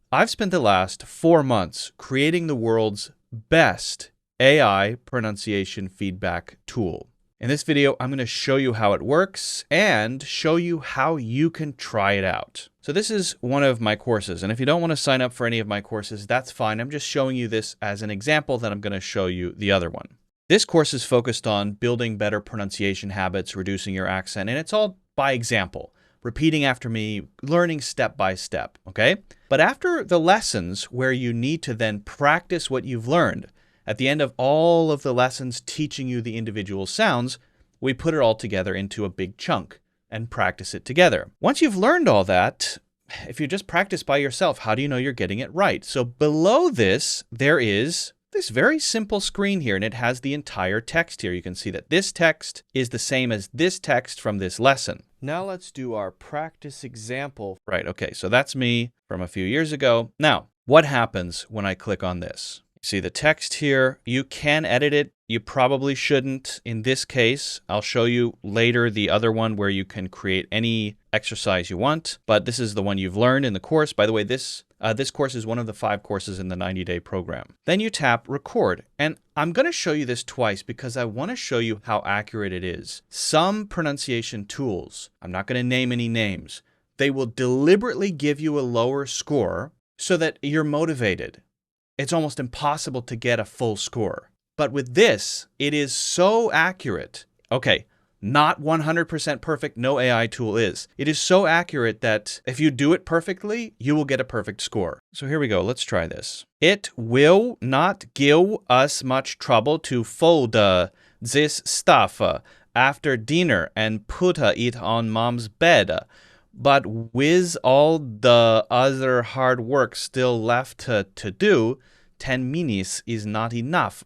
I've spent the last 4 months creating the world's best AI pronunciation feedback tool. In this video, I'm going to show you how it works and show you how you can try it out. So this is one of my courses, and if you don't want to sign up for any of my courses, that's fine. I'm just showing you this as an example, then I'm going to show you the other one. This course is focused on building better pronunciation habits, reducing your accent, and it's all by example. Repeating after me, learning step by step, okay? But after the lessons where you need to then practice what you've learned, at the end of all of the lessons teaching you the individual sounds, we put it all together into a big chunk and practice it together. Once you've learned all that, if you just practice by yourself, how do you know you're getting it right? So below this, there is this very simple screen here, and it has the entire text here. You can see that this text is the same as this text from this lesson. Now let's do our practice example. Right, okay, so that's me from a few years ago. Now, what happens when I click on this? See the text here, you can edit it. You probably shouldn't. In this case, I'll show you later the other one where you can create any exercise you want, but this is the one you've learned in the course. By the way, this course is one of the 5 courses in the 90-day program. Then you tap record, and I'm going to show you this twice because I want to show you how accurate it is. Some pronunciation tools, I'm not going to name any names, they will deliberately give you a lower score so that you're motivated. It's almost impossible to get a full score. But with this, it is so accurate. Okay, not 100% perfect, no AI tool is. It is so accurate that if you do it perfectly, you will get a perfect score. So here we go, let's try this. It will not give us much trouble to fold this stuff after dinner and put it on mom's bed. But with all the other hard work still left to do, 10 minutes is not enough.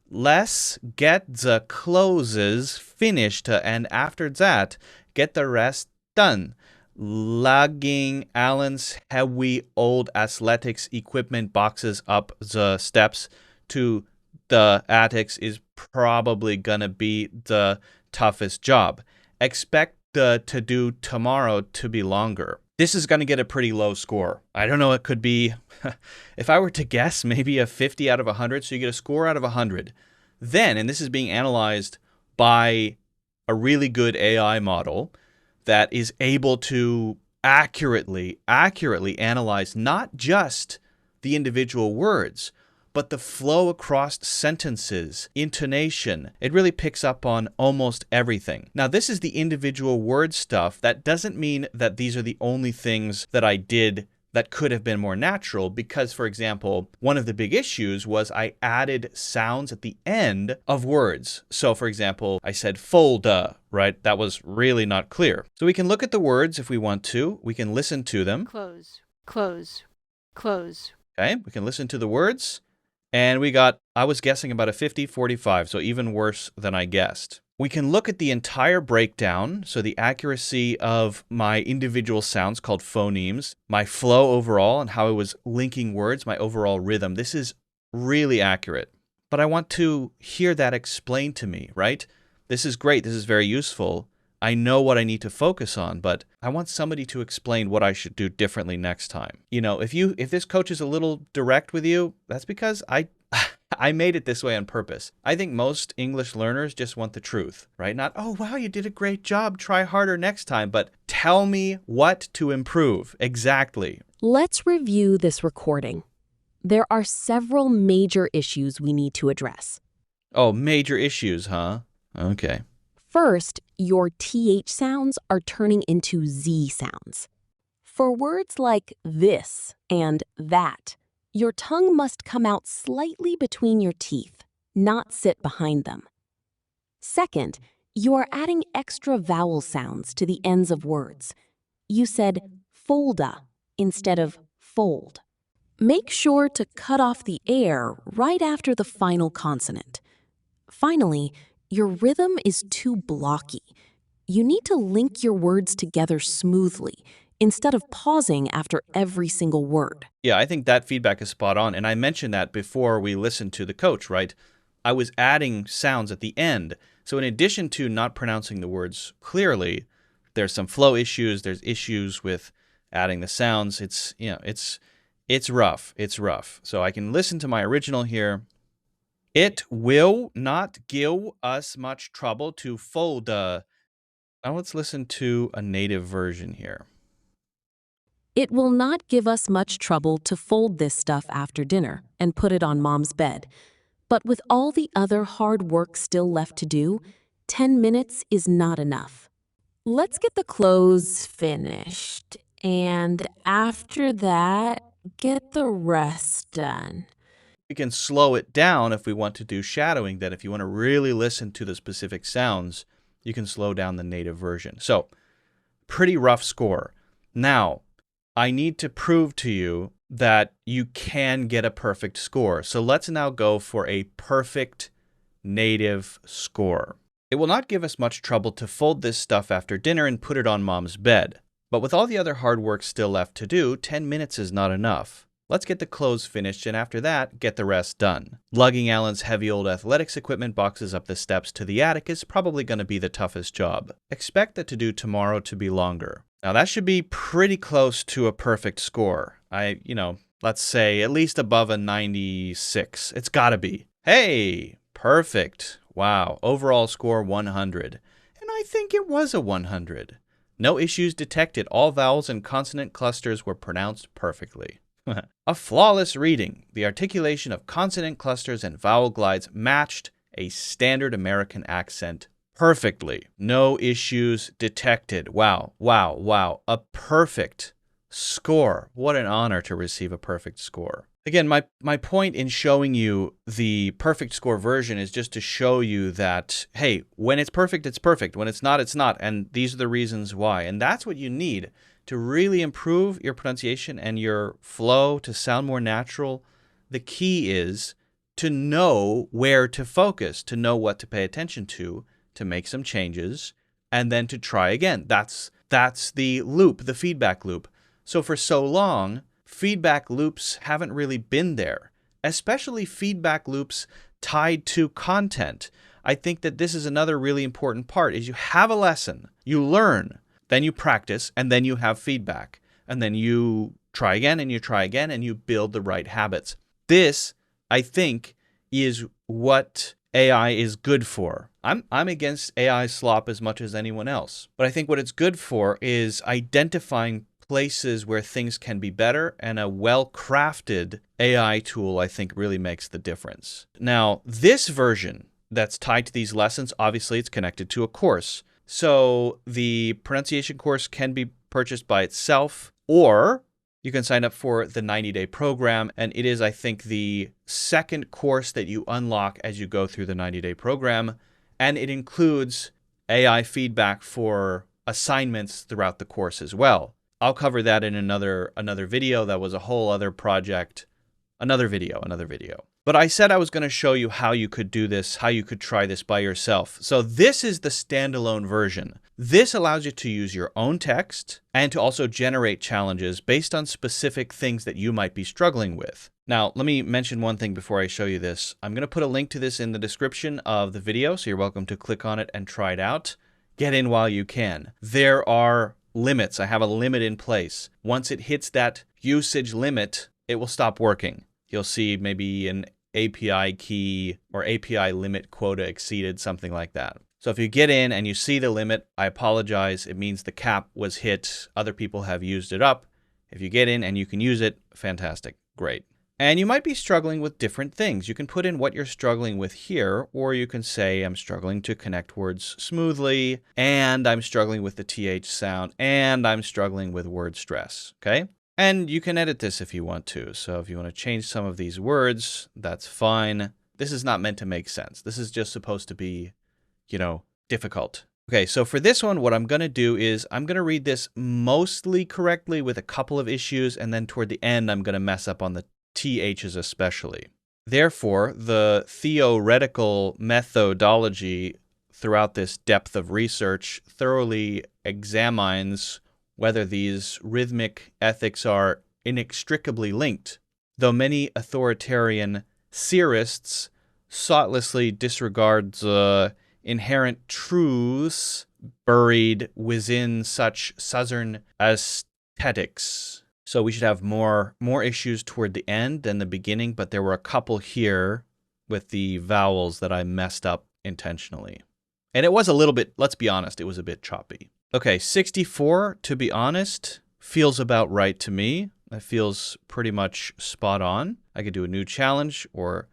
Let's get the clothes finished, and after that, get the rest done. Lugging Alan's heavy old athletics equipment boxes up the steps to the attics is probably gonna be the toughest job. Expect the to-do tomorrow to be longer. This is going to get a pretty low score. I don't know, it could be, if I were to guess, maybe a 50 out of 100, so you get a score out of 100. Then, and this is being analyzed by a really good AI model that is able to accurately analyze not just the individual words, but the flow across sentences, intonation. It really picks up on almost everything. Now, this is the individual word stuff. That doesn't mean that these are the only things that I did that could have been more natural because, for example, one of the big issues was I added sounds at the end of words. So, for example, I said folda, right? That was really not clear. So we can look at the words if we want to. We can listen to them. Close, close, close. Okay, we can listen to the words. And we got, I was guessing about a 50-45, so even worse than I guessed. We can look at the entire breakdown, so the accuracy of my individual sounds called phonemes, my flow overall and how I was linking words, my overall rhythm. This is really accurate. But I want to hear that explained to me, right? This is great. This is very useful. I know what I need to focus on, but I want somebody to explain what I should do differently next time. You know, if this coach is a little direct with you, that's because I made it this way on purpose. I think most English learners just want the truth, right? Not, oh, wow, you did a great job. Try harder next time, but tell me what to improve exactly. Let's review this recording. There are several major issues we need to address. Oh, major issues, huh? Okay. First, your TH sounds are turning into Z sounds. For words like this and that, your tongue must come out slightly between your teeth, not sit behind them. Second, you are adding extra vowel sounds to the ends of words. You said folda instead of fold. Make sure to cut off the air right after the final consonant. Finally, your rhythm is too blocky. You need to link your words together smoothly instead of pausing after every single word. Yeah, I think that feedback is spot on. And I mentioned that before we listened to the coach, right? I was adding sounds at the end. So in addition to not pronouncing the words clearly, there's some flow issues. There's issues with adding the sounds. It's It's rough. It's rough. So I can listen to my original here. It will not give us much trouble to fold. Now let's listen to a native version here. It will not give us much trouble to fold this stuff after dinner and put it on Mom's bed. But with all the other hard work still left to do, 10 minutes is not enough. Let's get the clothes finished, and after that, get the rest done. We can slow it down if we want to do shadowing. That if you want to really listen to the specific sounds, you can slow down the native version. So, pretty rough score. Now, I need to prove to you that you can get a perfect score. So let's now go for a perfect native score. It will not give us much trouble to fold this stuff after dinner and put it on Mom's bed. But with all the other hard work still left to do, 10 minutes is not enough. Let's get the clothes finished, and after that, get the rest done. Lugging Alan's heavy old athletics equipment boxes up the steps to the attic is probably going to be the toughest job. Expect the to-do tomorrow to be longer. Now that should be pretty close to a perfect score. Let's say at least above a 96. It's gotta be. Hey, perfect. Wow, overall score 100. And I think it was a 100. No issues detected. All vowels and consonant clusters were pronounced perfectly. A flawless reading. The articulation of consonant clusters and vowel glides matched a standard American accent perfectly. No issues detected. Wow, wow, wow. A perfect score. What an honor to receive a perfect score. Again, my point in showing you the perfect score version is just to show you that, hey, when it's perfect, it's perfect. When it's not, it's not. And these are the reasons why. And that's what you need to really improve your pronunciation and your flow to sound more natural. The key is to know where to focus, to know what to pay attention to make some changes, and then to try again. That's the loop, the feedback loop. So for so long, feedback loops haven't really been there, especially feedback loops tied to content. I think that this is another really important part, is you have a lesson, you learn, then you practice, and then you have feedback. And then you try again, and you try again, and you build the right habits. This, I think, is what AI is good for. I'm against AI slop as much as anyone else. But I think what it's good for is identifying places where things can be better, and a well-crafted AI tool, I think, really makes the difference. Now, this version that's tied to these lessons, obviously it's connected to a course. So the pronunciation course can be purchased by itself, or you can sign up for the 90-day program, and it is, I think, the second course that you unlock as you go through the 90-day program, and it includes AI feedback for assignments throughout the course as well. I'll cover that in another video. That was a whole other project. Another video. But I said I was going to show you how you could do this, how you could try this by yourself. So this is the standalone version. This allows you to use your own text and to also generate challenges based on specific things that you might be struggling with. Now, let me mention one thing before I show you this. I'm going to put a link to this in the description of the video, so you're welcome to click on it and try it out. Get in while you can. There are limits. I have a limit in place. Once it hits that usage limit, it will stop working. You'll see maybe an API key or API limit quota exceeded, something like that. So if you get in and you see the limit, I apologize. It means the cap was hit. Other people have used it up. If you get in and you can use it, fantastic, great. And you might be struggling with different things. You can put in what you're struggling with here, or you can say, I'm struggling to connect words smoothly, and I'm struggling with the TH sound, and I'm struggling with word stress, okay? And you can edit this if you want to. So if you want to change some of these words, that's fine. This is not meant to make sense. This is just supposed to be, difficult. Okay, so for this one, what I'm going to do is I'm going to read this mostly correctly with a couple of issues, and then toward the end, I'm going to mess up on the THs especially. Therefore, the theoretical methodology throughout this depth of research thoroughly examines whether these rhythmic ethics are inextricably linked, though many authoritarian seerists thoughtlessly disregard the inherent truths buried within such Southern aesthetics. So we should have more issues toward the end than the beginning, but there were a couple here with the vowels that I messed up intentionally. And it was a little bit, let's be honest, it was a bit choppy. Okay, 64, to be honest, feels about right to me. That feels pretty much spot on. I could do a new challenge, or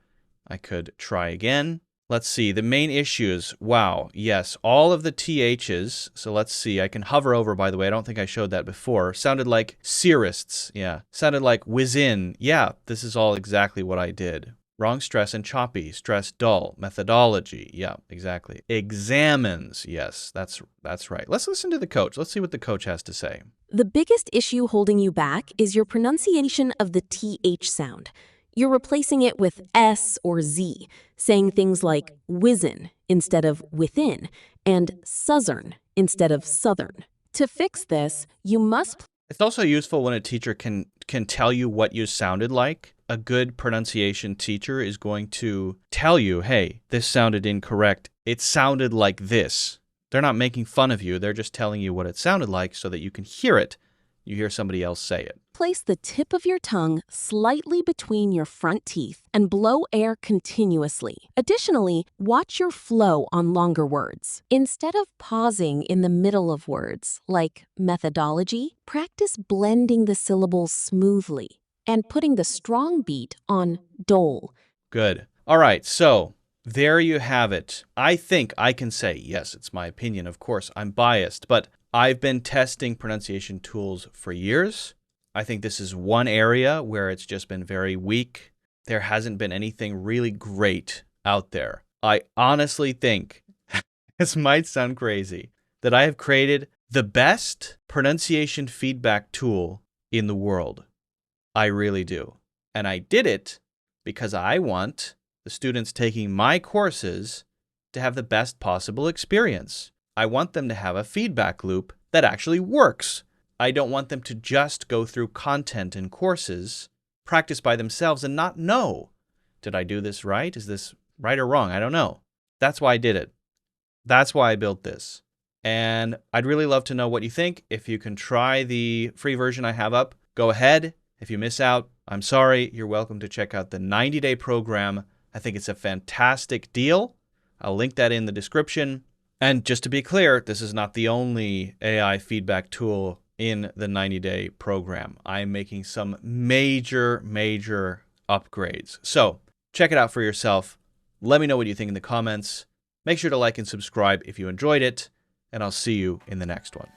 I could try again. Let's see, the main issues. Wow, yes, all of the THs. So let's see, I can hover over, by the way. I don't think I showed that before. Sounded like searists, yeah. Sounded like whiz-in. Yeah, this is all exactly what I did. Wrong stress and choppy, stress dull, methodology. Yeah, exactly. Examines. Yes, that's right. Let's listen to the coach. Let's see what the coach has to say. The biggest issue holding you back is your pronunciation of the TH sound. You're replacing it with S or Z, saying things like whizzin instead of within, and southern instead of southern. To fix this, you must... It's also useful when a teacher can tell you what you sounded like. A good pronunciation teacher is going to tell you, hey, this sounded incorrect. It sounded like this. They're not making fun of you. They're just telling you what it sounded like so that you can hear it. You hear somebody else say it. Place the tip of your tongue slightly between your front teeth and blow air continuously. Additionally, watch your flow on longer words. Instead of pausing in the middle of words, like methodology, practice blending the syllables smoothly and putting the strong beat on dole. Good. All right, so there you have it. I think I can say, yes, it's my opinion, of course, I'm biased, but I've been testing pronunciation tools for years. I think this is one area where it's just been very weak. There hasn't been anything really great out there. I honestly think, this might sound crazy, that I have created the best pronunciation feedback tool in the world. I really do. And I did it because I want the students taking my courses to have the best possible experience. I want them to have a feedback loop that actually works. I don't want them to just go through content and courses, practice by themselves, and not know, did I do this right? Is this right or wrong? I don't know. That's why I did it. That's why I built this. And I'd really love to know what you think. If you can try the free version I have up, go ahead. If you miss out, I'm sorry. You're welcome to check out the 90-day program. I think it's a fantastic deal. I'll link that in the description. And just to be clear, this is not the only AI feedback tool in the 90-day program. I'm making some major upgrades. So check it out for yourself. Let me know what you think in the comments. Make sure to like and subscribe if you enjoyed it, and I'll see you in the next one.